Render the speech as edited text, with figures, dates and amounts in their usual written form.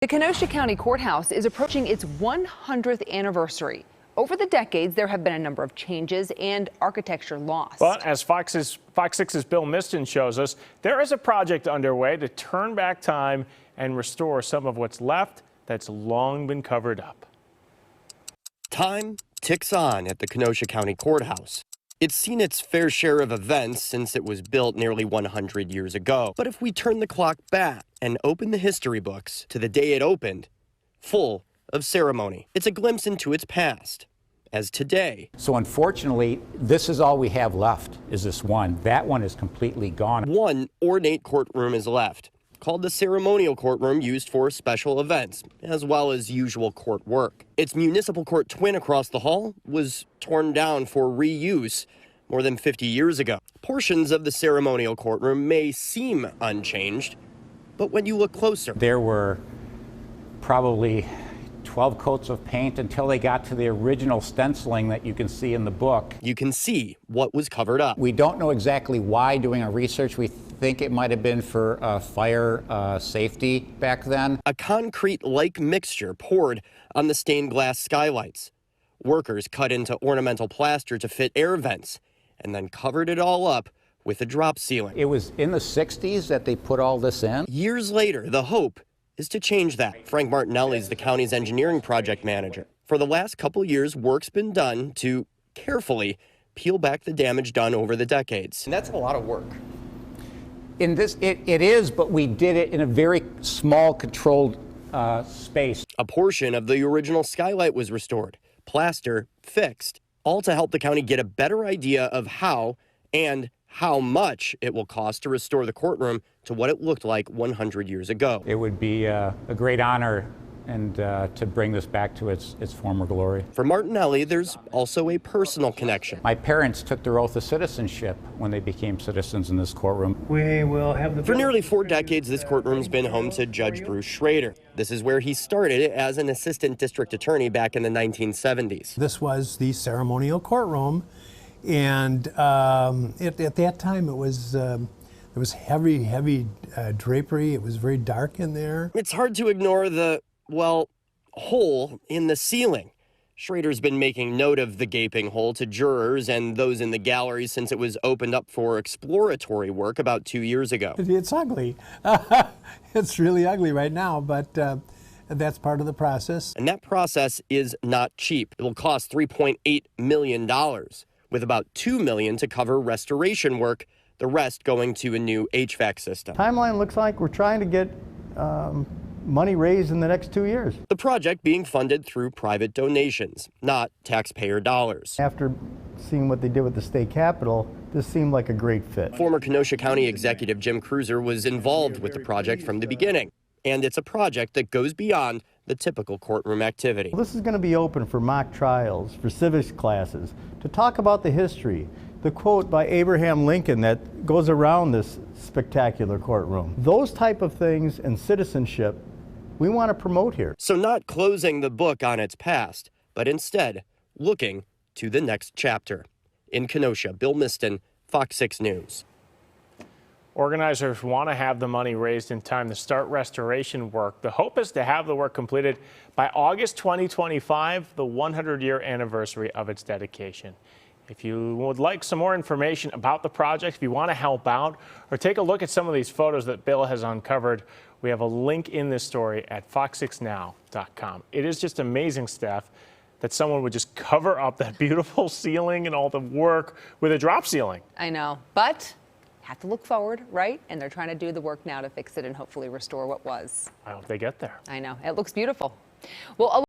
The Kenosha County Courthouse is approaching its 100th anniversary. Over the decades, there have been a number of changes and architecture lost. But as Fox 6's Bill Miston shows us, there is a project underway to turn back time and restore some of what's left that's long been covered up. Time ticks on at the Kenosha County Courthouse. It's seen its fair share of events since it was built nearly 100 years ago. But if we turn the clock back and open the history books to the day it opened, full of ceremony, it's a glimpse into its past. As today. So unfortunately, this is all we have left, is this one. That one is completely gone. One ornate courtroom is left, called the ceremonial courtroom, used for special events, as well as usual court work. Its municipal court twin across the hall was torn down for reuse more than 50 years ago. Portions of the ceremonial courtroom may seem unchanged, but when you look closer, there were probably 12 coats of paint until they got to the original stenciling that you can see in the book. You can see what was covered up. We don't know exactly why. Doing our research, we think it might have been for fire safety back then. A concrete-like mixture poured on the stained glass skylights. Workers cut into ornamental plaster to fit air vents and then covered it all up with a drop ceiling. It was in the 60s that they put all this in. Years later, the hope is to change that. Frank Martinelli is the county's engineering project manager. For the last couple years, work's been done to carefully peel back the damage done over the decades. And that's a lot of work. In this, it is, but we did it in a very small, controlled space. A portion of the original skylight was restored, plaster fixed, all to help the county get a better idea of how and how much it will cost to restore the courtroom to what it looked like 100 years ago. It would be a great honor and to bring this back to its former glory. For Martinelli, there's also a personal connection. My parents took their oath of citizenship when they became citizens in this courtroom. We will have the... For nearly 4 decades, this courtroom's been home to Judge Bruce Schrader. This is where he started as an assistant district attorney back in the 1970s. This was the ceremonial courtroom. And at that time, it was there was heavy drapery. It was very dark in there. It's hard to ignore the, well, hole in the ceiling. Schrader's been making note of the gaping hole to jurors and those in the gallery since it was opened up for exploratory work about 2 years ago. It's ugly. It's really ugly right now, but that's part of the process. And that process is not cheap. It will cost $3.8 million. With about $2 million to cover restoration work, the rest going to a new HVAC system. Timeline looks like we're trying to get money raised in the next 2 years. The project being funded through private donations, not taxpayer dollars. After seeing what they did with the state capitol, this seemed like a great fit. Former Kenosha County Executive Jim Cruiser was involved with the project from the beginning, and it's a project that goes beyond the typical courtroom activity. This is going to be open for mock trials, for civics classes, to talk about the history, the quote by Abraham Lincoln that goes around this spectacular courtroom. Those type of things and citizenship we want to promote here. So not closing the book on its past, but instead looking to the next chapter. In Kenosha, Bill Miston, Fox 6 News. Organizers want to have the money raised in time to start restoration work. The hope is to have the work completed by August 2025, the 100-year anniversary of its dedication. If you would like some more information about the project, if you want to help out, or take a look at some of these photos that Bill has uncovered, we have a link in this story at fox6now.com. It is just amazing stuff that someone would just cover up that beautiful ceiling and all the work with a drop ceiling. I know, but have to look forward, right? And they're trying to do the work now to fix it and hopefully restore what was. I hope they get there. I know. It looks beautiful. Well,